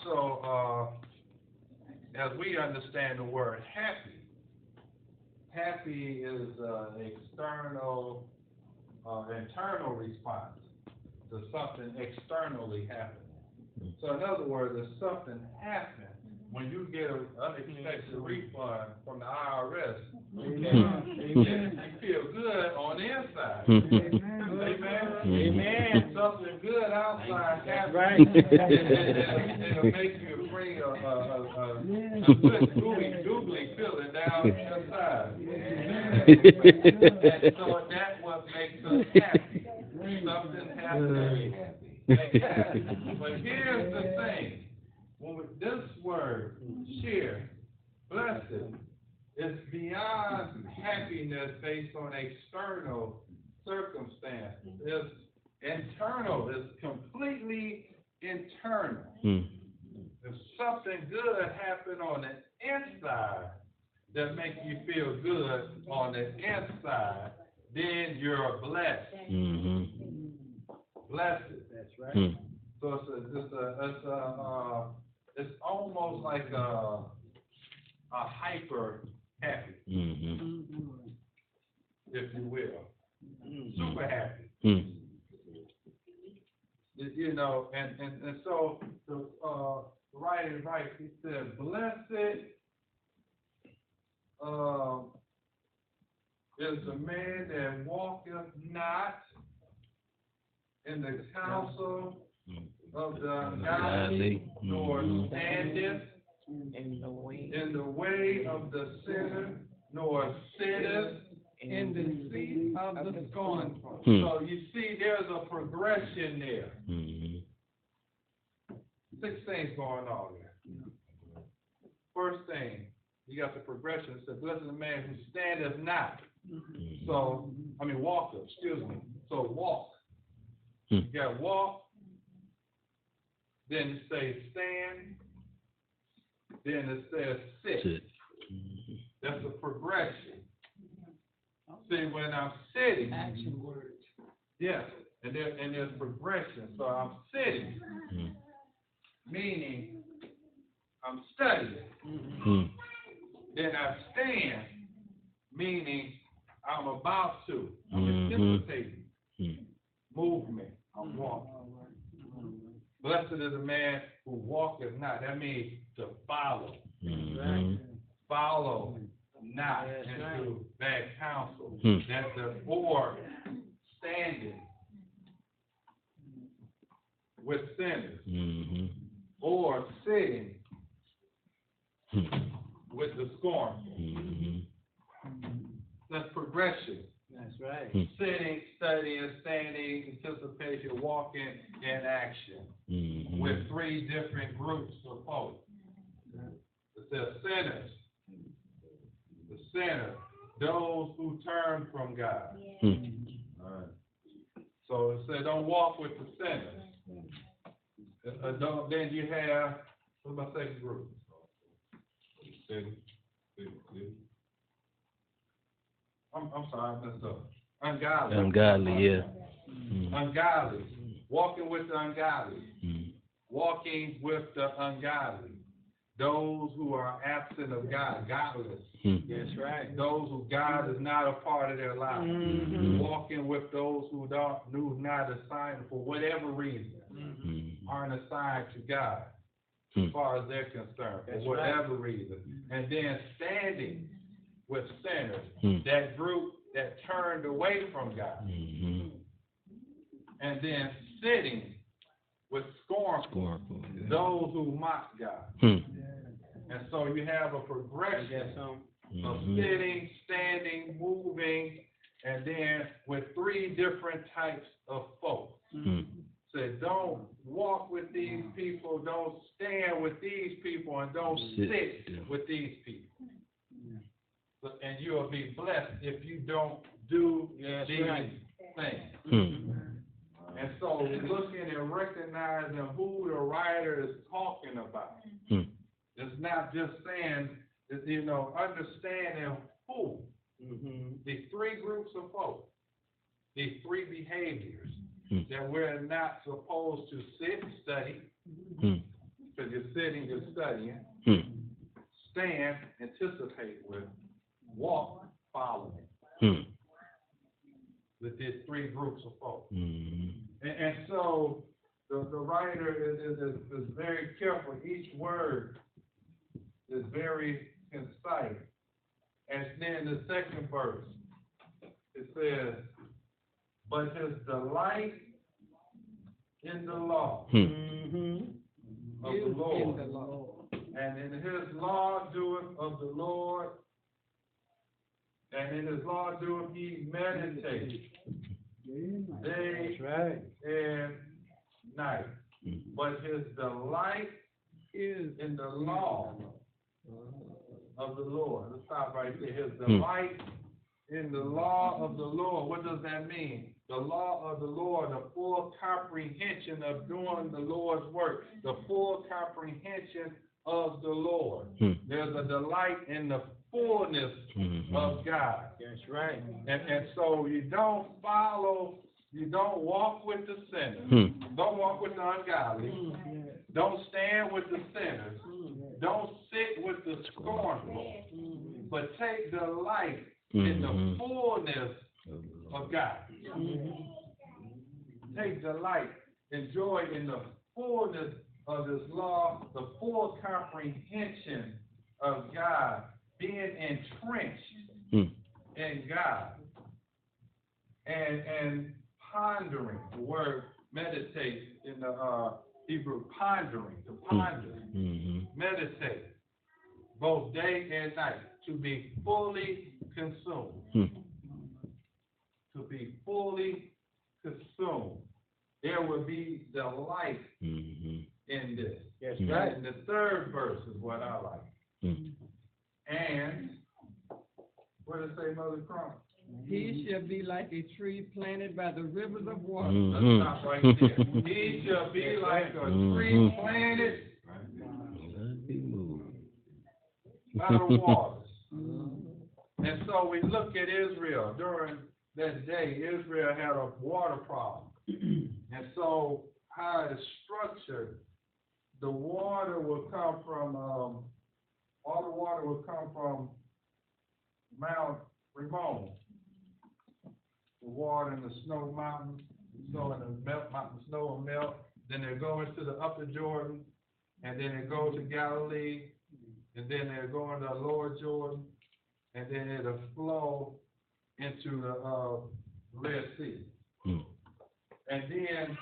so, as we understand the word happy, happy is an external, internal response to something externally happening. So in other words, if something happens, when you get an unexpected refund from the IRS, you feel good on the inside. Amen. Amen. Something good outside happens. Right. It'll make you bring a good googly feeling down inside. And so that's what makes us happy. Something happens. But here's the thing. With this word, share, blessed, is beyond happiness based on external circumstances. It's internal. It's completely internal. If something good happened on the inside that makes you feel good on the inside, then you're blessed. Blessed. That's right. So it's almost like a hyper happy, if you will, super happy. You know, and so the writer writes. He said, "Blessed is the man that walketh not in the counsel of the ungodly, nor standeth in the way of the sinner, nor sitteth in the seat of the scornful." So you see, there's a progression there. 6 things going on there. First thing, you got the progression. It says, "Blessed is the man who standeth not." So, walketh, excuse me. So walk. You got walk. Then it says stand. Then it says sit. That's a progression. See, when I'm sitting, action words. Yes, and there's progression. So I'm sitting, meaning I'm studying. Then I stand, meaning I'm about to. I'm anticipating movement. I'm walking. Blessed is the man who walketh not. That means to follow. Follow not into bad counsel. That's the or standing with sinners. Or sitting with the scornful. That's progression. That's right. Sitting, studying, standing, anticipation, walking, and action. With 3 different groups of folks. It says sinners. The sinner. Those who turn from God. All right. So it said don't walk with the sinners. Then you have, what's my second group? I'm sorry, I messed up. Ungodly. Ungodly, yeah. Ungodly. Walking with the ungodly. Walking with the ungodly. Those who are absent of God, godless. That's right. Those who God is not a part of their life. Walking with those who not assigned for whatever reason, aren't assigned to God as far as they're concerned, for whatever reason. And then standing with sinners, that group that turned away from God. And then sitting with scornful, those who mock God. And so you have a progression of sitting, standing, moving, and then with 3 different types of folks. So don't walk with these people, don't stand with these people, and don't sit with these people. And you'll be blessed if you don't do these things. And so looking and recognizing who the writer is talking about. It's not just saying, understanding who. These 3 groups of folks, these 3 behaviors that we're not supposed to sit, study, because you're sitting, you're studying. Stand, anticipate with. Walk, following. With these three groups of folks. And so the writer is very careful. Each word is very concise. And then the second verse, it says, but his delight in the law of the Lord. And in his law doeth of the Lord, and in his law doeth he meditate day and night. But his delight is in the law of the Lord. Let's stop right there. His delight in the law of the Lord. What does that mean? The law of the Lord, the full comprehension of doing the Lord's work, the full comprehension of the Lord. There's a delight in the fullness of God. That's right. And so you don't walk with the sinners. Don't walk with the ungodly. Don't stand with the sinners. Don't sit with the scornful. But take delight in the fullness of God. Take delight, enjoy in the fullness of His law, the full comprehension of God, being entrenched in God, and pondering. The word meditate in the Hebrew, pondering, to ponder, meditate, both day and night, to be fully consumed. To be fully consumed. There will be delight in this. Yes, right. And the third verse is what I like. And what does it say, Mother Crump? He shall be like a tree planted by the rivers of water. Let's stop right there. He shall be like a tree planted by the waters. And so we look at Israel. During that day, Israel had a water problem. And so how it is structured, the water will come from, all the water will come from Mount Ramon. The water in the snow mountains, snow in the mountain snow will melt. Then they go into the upper Jordan, and then they go to Galilee, and then they go into the lower Jordan, and then it'll flow into the Red Sea. And then,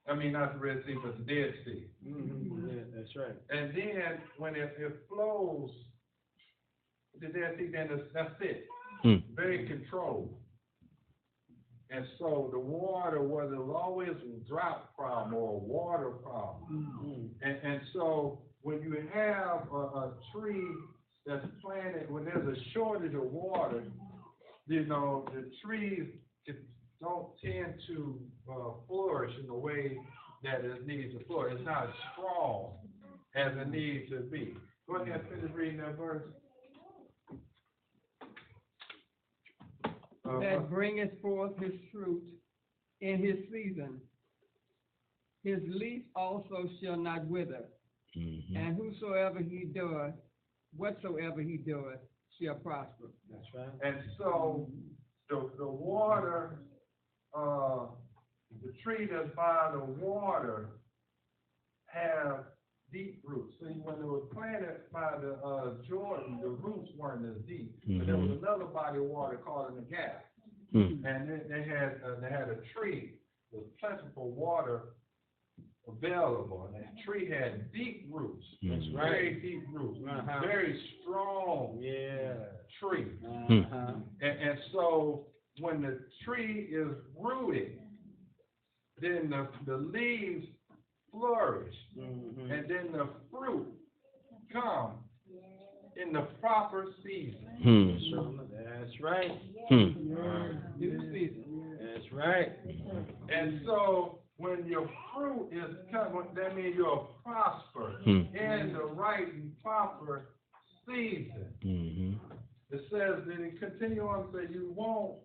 I mean, not the Red Sea, but the Dead Sea. Yeah, that's right. And then when it flows, the Dead Sea, then that's it. Very controlled. And so the water, whether it was always a drought problem or a water problem. And so when you have a tree that's planted, when there's a shortage of water, you know, the trees don't tend to flourish in the way that it needs to flourish. It's not as strong as it needs to be. Go ahead and finish reading that verse. That bringeth forth his fruit in his season. His leaf also shall not wither. And whatsoever he doeth, shall prosper. That's right. And so the water, the tree that's by the water have deep roots. See, when it was planted by the Jordan, the roots weren't as deep. But there was another body of water called in the Gap. And they had a tree with plentiful water available. And that tree had deep roots. That's right. Very deep roots. Very strong tree. And so when the tree is rooted, then the leaves flourish, and then the fruit come in the proper season. That's right. Due season. That's right. And so when your fruit is coming, that means you'll prosper in the right and proper season. It says that it continue on to say you won't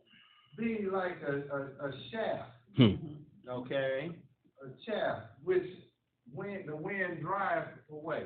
be like a shaft. Okay. A chaff, which the wind drives away.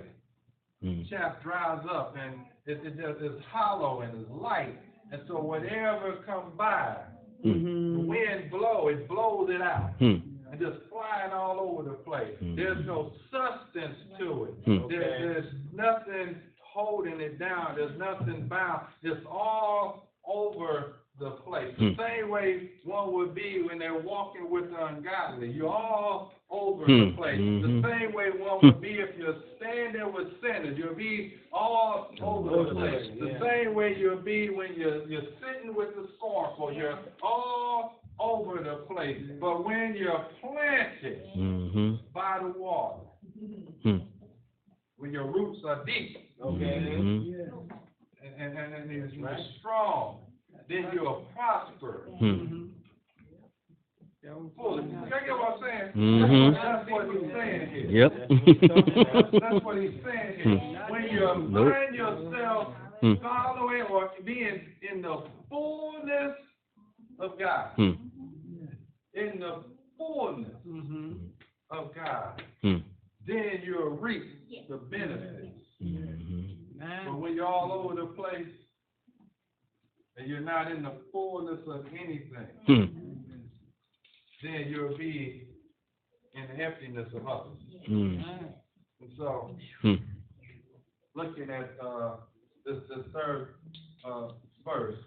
Chaff dries up, and it's hollow and it's light. And so whatever comes by, the wind blows it out. And just flying all over the place. There's no substance to it. There's nothing holding it down. There's nothing bound. It's all over the place. The same way one would be when they're walking with the ungodly. You're all over the place. The same way one would be if you're standing with sinners. You'll be all over the place. The same way you'll be when you're sitting with the scornful. You're all over the place. But when you're planted by the water, when your roots are deep, and you're strong, then you'll prosper. Fully. You get what I'm saying? That's what he's saying here. That's what he's saying here. When you find yourself following or being in the fullness of God, in the fullness of God, then you'll reap the benefits. But when you're all over the place and you're not in the fullness of anything, then you'll be in the emptiness of others. And so, looking at this third verse,